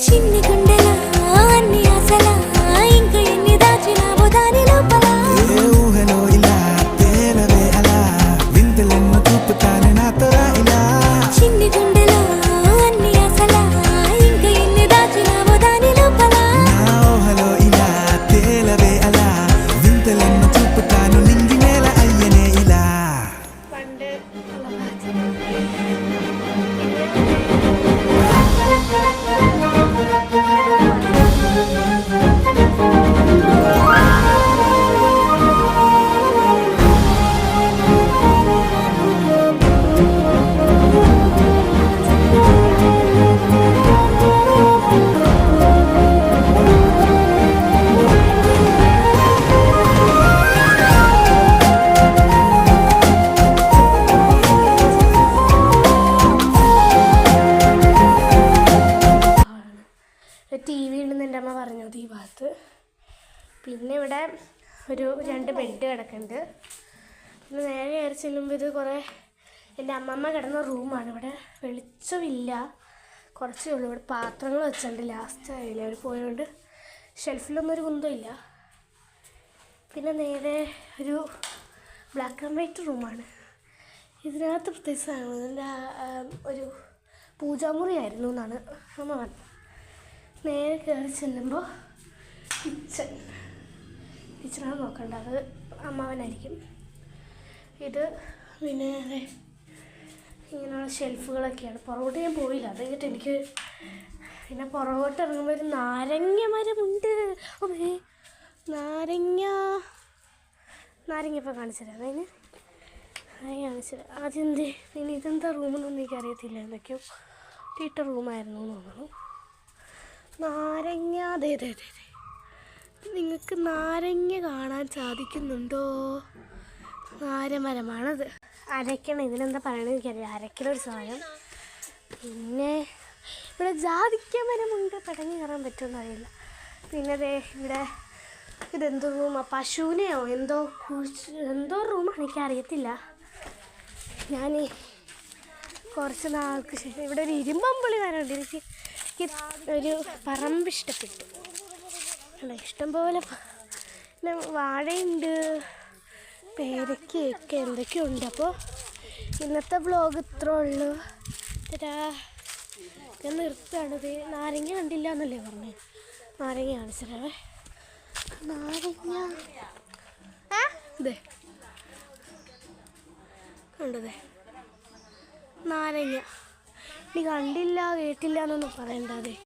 చిన్ని గుండెల అన్ని ఆశల ఇంకా ఎన్ని దాచినావో దాని లోపల ఏ ఊహలో ఇలా తేలవే అలా వింతలెన్నో చూపుతానే నాతో రా ఇలా చిన్ని గుండెల అన్ని ఆశల ఇంకా ఎన్ని దాచినావో దాని లోపల నా ఊహలో ఇలా తేలవే అలా వింతలెన్నో చూపుతాను నింగి నేల అయ్యనే ఇలా പണ്ട് ടി വി ഉണ്ടെന്ന് എൻ്റെ അമ്മ പറഞ്ഞു ഈ ഭാഗത്ത്. പിന്നെ ഇവിടെ ഒരു 2 ബെഡ് കിടക്കുന്നുണ്ട്. പിന്നെ നേരെ കയറി ചെല്ലുമ്പോൾ ഇത് കുറേ എൻ്റെ അമ്മമ്മ കിടന്ന റൂമാണ്. ഇവിടെ വെളിച്ചമില്ല, കുറച്ചേ ഉള്ളൂ. ഇവിടെ പാത്രങ്ങൾ വെച്ചിട്ടുണ്ട്, ലാസ്റ്റ് ആയില്ല അവർ പോയതുകൊണ്ട് ഷെൽഫിലൊന്നും ഒരു കുന്തമില്ല. പിന്നെ നേരെ ഒരു ബ്ലാക്ക് ആൻഡ് വൈറ്റ് റൂമാണ്. ഇതിനകത്ത് പ്രത്യേകിച്ചാണ് ഇതിൻ്റെ ഒരു പൂജാമുറിയായിരുന്നു എന്നാണ് അമ്മ പറഞ്ഞത്. നേരെ കയറി ചെല്ലുമ്പോൾ കിച്ചണാണ് നോക്കണ്ട, അത് അമ്മാവനായിരിക്കും. ഇത് പിന്നെ ഇങ്ങനെയുള്ള ഷെൽഫുകളൊക്കെയാണ്. പുറകോട്ട് ഞാൻ പോയില്ല, അത് കഴിഞ്ഞിട്ട് എനിക്ക് പിന്നെ പുറകോട്ട് ഇറങ്ങുമ്പോൾ ഒരു നാരങ്ങ മരമുണ്ട്. നാരങ്ങ ഇപ്പോൾ കാണിച്ചുതരാം. അതിന് കാണിച്ചുതരാം. ആദ്യം എന്ത് പിന്നെ ഇതെന്താ റൂമെന്നൊന്നും എനിക്കറിയത്തില്ല, എന്തൊക്കെയോ ഇട്ട റൂമായിരുന്നു എന്ന് തോന്നുന്നു. നാരങ്ങ അതെ നിങ്ങൾക്ക് നാരങ്ങ കാണാൻ സാധിക്കുന്നുണ്ടോ? നാരമരമാണത്. അരയ്ക്കണം, ഇതിനെന്താ പറയണത് എനിക്കറിയാം. അരയ്ക്കണ ഒരു സാധനം. പിന്നെ ഇവിടെ ജാതിക്ക മരമുണ്ട്, പെടങ്ങി കയറാൻ പറ്റുമെന്ന് അറിയില്ല. പിന്നെ അതെ ഇവിടെ ഇതെന്തോ റൂമാണ്, പശുവിനെയോ എന്തോ റൂമാണ്, എനിക്കറിയത്തില്ല. ഞാൻ കുറച്ച് നാൾക്ക് ശേഷം ഇവിടെ ഒരു ഇരുമ്പമ്പുളി വരണ്ട്. എനിക്ക് ഒരു പറമ്പ് ഇഷ്ടപ്പെട്ടു. അല്ല, ഇഷ്ടംപോലെ പിന്നെ വാഴയുണ്ട്, പേരയ്ക്കൊക്കെ എന്തൊക്കെയുണ്ട്. അപ്പോൾ ഇന്നത്തെ വ്ളോഗ് ഇത്രേ ഉള്ളൂ. ഞാൻ നിർത്തുകയാണത്. നാരങ്ങ കണ്ടില്ല എന്നല്ലേ പറഞ്ഞത്, നാരങ്ങ കാണിച്ചതേ. നാരങ്ങ ഇതേ കണ്ടതേ നാരങ്ങ. നീ കണ്ടില്ല കേട്ടില്ല എന്നൊന്നും പറയണ്ടേ.